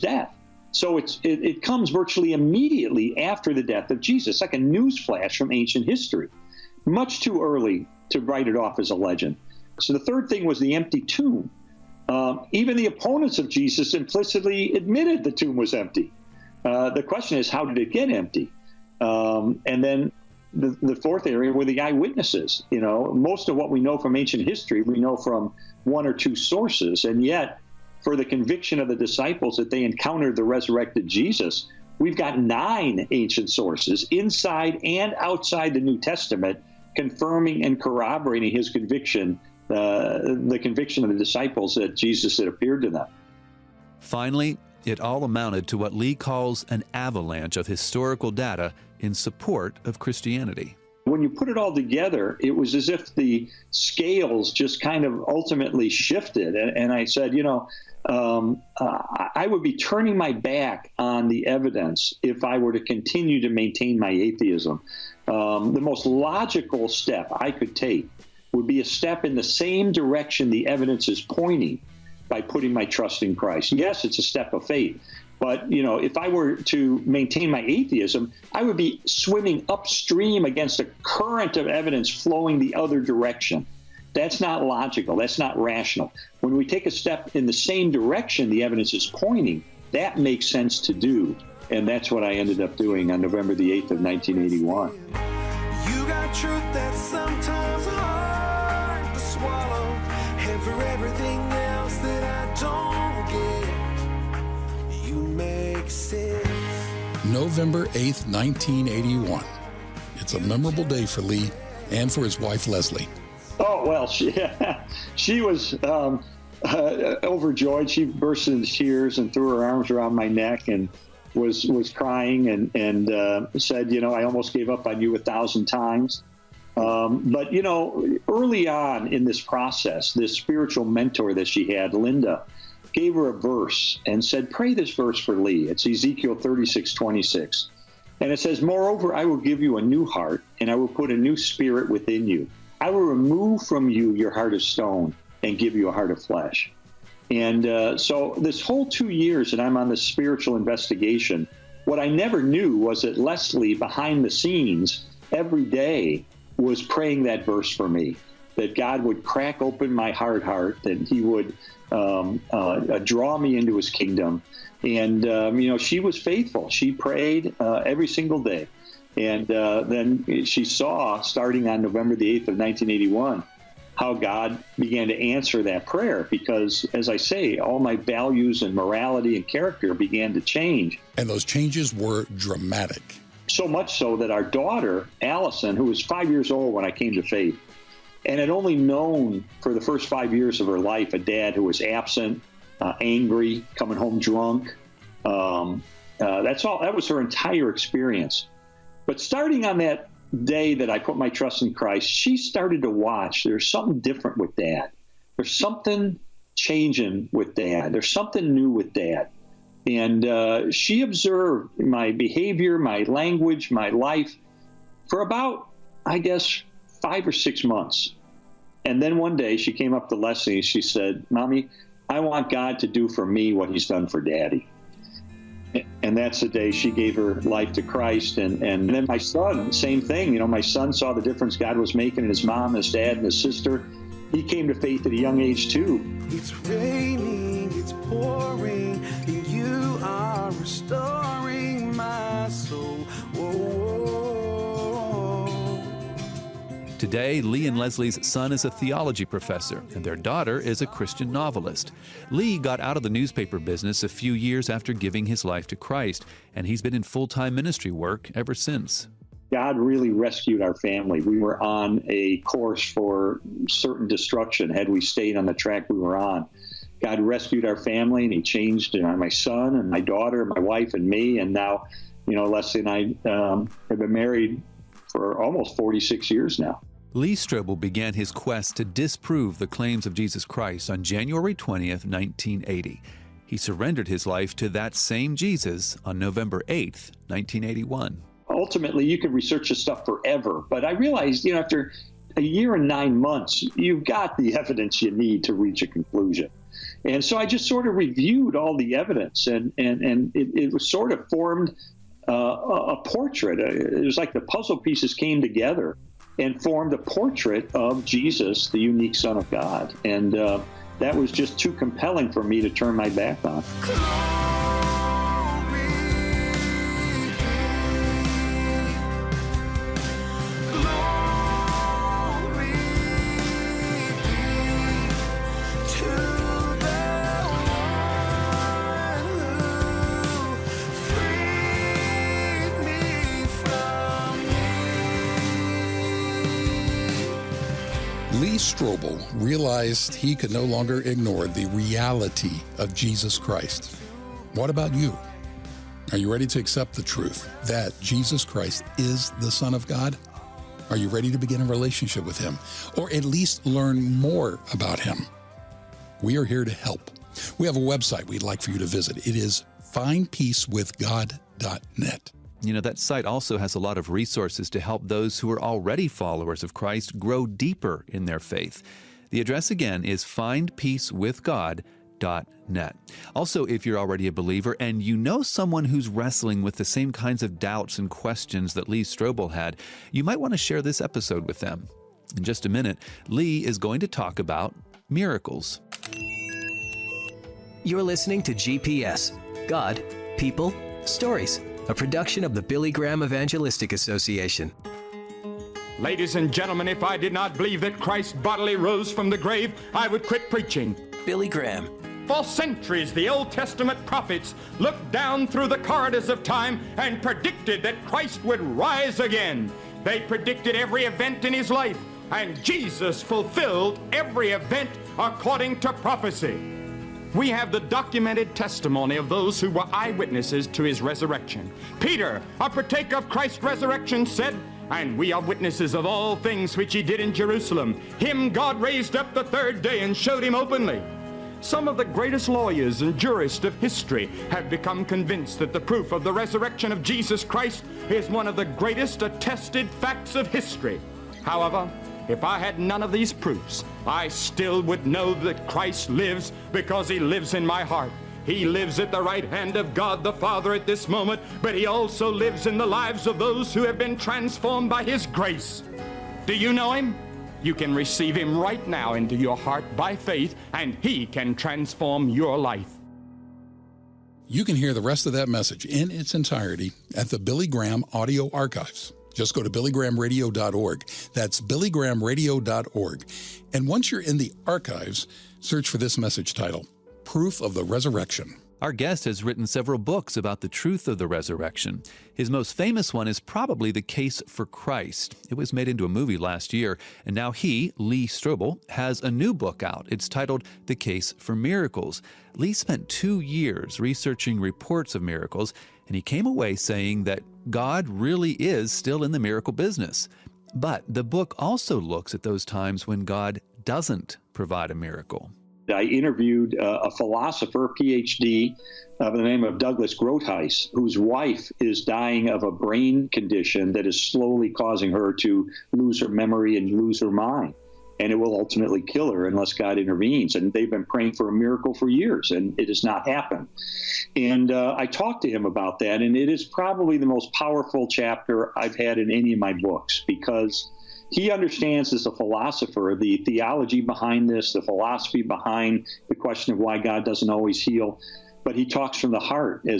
death. So it comes virtually immediately after the death of Jesus, like a news flash from ancient history. Much too early to write it off as a legend. So the third thing was the empty tomb. Even the opponents of Jesus implicitly admitted the tomb was empty. The question is, how did it get empty? And then the fourth area were the eyewitnesses. You know, most of what we know from ancient history, we know from one or two sources. And yet, for the conviction of the disciples that they encountered the resurrected Jesus, we've got 9 ancient sources inside and outside the New Testament confirming and corroborating his conviction, the conviction of the disciples that Jesus had appeared to them. Finally, it all amounted to what Lee calls an avalanche of historical data in support of Christianity. When you put it all together, it was as if the scales just kind of ultimately shifted. And I said, you know, I would be turning my back on the evidence if I were to continue to maintain my atheism. The most logical step I could take would be a step in the same direction the evidence is pointing by putting my trust in Christ. Yes, it's a step of faith. But, you know, if I were to maintain my atheism, I would be swimming upstream against a current of evidence flowing the other direction. That's not logical. That's not rational. When we take a step in the same direction the evidence is pointing, that makes sense to do. And that's what I ended up doing on November the 8th of 1981. You got truth that's sometimes hard to swallow. And for everything else that I don't get, you make sense. November 8th, 1981. It's a memorable day for Lee and for his wife, Leslie. Oh, well, she was overjoyed. She burst into tears and threw her arms around my neck and was crying and said, you know, I almost gave up on you 1,000 times. But, you know, early on in this process, this spiritual mentor that she had, Linda, gave her a verse and said, pray this verse for Lee. It's Ezekiel 36:26. And it says, moreover, I will give you a new heart and I will put a new spirit within you. I will remove from you your heart of stone and give you a heart of flesh. And so this whole 2 years that I'm on this spiritual investigation, what I never knew was that Leslie, behind the scenes, every day was praying that verse for me, that God would crack open my hard heart, that he would draw me into his kingdom. And, you know, she was faithful. She prayed every single day. And then she saw, starting on November the 8th of 1981, how God began to answer that prayer because, as I say, all my values and morality and character began to change. And those changes were dramatic. So much so that our daughter, Allison, who was 5 years old when I came to faith, and had only known for the first 5 years of her life a dad who was absent, angry, coming home drunk. That's all. That was her entire experience. But starting on that day that I put my trust in Christ, she started to watch. There's something different with Dad. There's something changing with Dad. There's something new with Dad. And she observed my behavior, my language, my life for about, I guess, 5 or 6 months. And then one day she came up to Leslie and she said, Mommy, I want God to do for me what he's done for Daddy. And that's the day she gave her life to Christ. And then my son, same thing. You know, my son saw the difference God was making in his mom, his dad, and his sister. He came to faith at a young age, too. It's raining, it's pouring, and you are restoring my soul. Today, Lee and Leslie's son is a theology professor, and their daughter is a Christian novelist. Lee got out of the newspaper business a few years after giving his life to Christ, and he's been in full-time ministry work ever since. God really rescued our family. We were on a course for certain destruction had we stayed on the track we were on. God rescued our family, and he changed my son and my daughter, my wife and me, and now, you know, Leslie and I have been married for almost 46 years now. Lee Strobel began his quest to disprove the claims of Jesus Christ on January 20th, 1980. He surrendered his life to that same Jesus on November 8th, 1981. Ultimately, you could research this stuff forever, but I realized, you know, after a year and 9 months, you've got the evidence you need to reach a conclusion. And so I just sort of reviewed all the evidence, and it was sort of formed a portrait. It was like the puzzle pieces came together and formed a portrait of Jesus, the unique Son of God. And that was just too compelling for me to turn my back on. Lee Strobel realized he could no longer ignore the reality of Jesus Christ. What about you? Are you ready to accept the truth that Jesus Christ is the Son of God? Are you ready to begin a relationship with him, or at least learn more about him? We are here to help. We have a website we'd like for you to visit. It is findpeacewithgod.net. You know, that site also has a lot of resources to help those who are already followers of Christ grow deeper in their faith. The address again is findpeacewithgod.net. Also, if you're already a believer and you know someone who's wrestling with the same kinds of doubts and questions that Lee Strobel had, you might want to share this episode with them. In just a minute, Lee is going to talk about miracles. You're listening to GPS, God, People, Stories, a production of the Billy Graham Evangelistic Association. Ladies and gentlemen, if I did not believe that Christ bodily rose from the grave, I would quit preaching. Billy Graham. For centuries, the Old Testament prophets looked down through the corridors of time and predicted that Christ would rise again. They predicted every event in his life, and Jesus fulfilled every event according to prophecy. We have the documented testimony of those who were eyewitnesses to his resurrection. Peter, a partaker of Christ's resurrection, said, "And we are witnesses of all things which he did in Jerusalem. Him God raised up the third day and showed him openly." Some of the greatest lawyers and jurists of history have become convinced that the proof of the resurrection of Jesus Christ is one of the greatest attested facts of history. However, if I had none of these proofs, I still would know that Christ lives because he lives in my heart. He lives at the right hand of God the Father at this moment, but he also lives in the lives of those who have been transformed by his grace. Do you know him? You can receive him right now into your heart by faith, and he can transform your life. You can hear the rest of that message in its entirety at the Billy Graham Audio Archives. Just go to billygrahamradio.org. That's billygrahamradio.org. And once you're in the archives, search for this message title, Proof of the Resurrection. Our guest has written several books about the truth of the resurrection. His most famous one is probably The Case for Christ. It was made into a movie last year, and now he, Lee Strobel, has a new book out. It's titled The Case for Miracles. Lee spent 2 years researching reports of miracles, and he came away saying that God really is still in the miracle business. But the book also looks at those times when God doesn't provide a miracle. I interviewed a philosopher, PhD, by the name of Douglas Groothuis, whose wife is dying of a brain condition that is slowly causing her to lose her memory and lose her mind. And it will ultimately kill her unless God intervenes. And they've been praying for a miracle for years, and it has not happened. And I talked to him about that, and it is probably the most powerful chapter I've had in any of my books, because he understands as a philosopher the theology behind this, the philosophy behind the question of why God doesn't always heal. But he talks from the heart as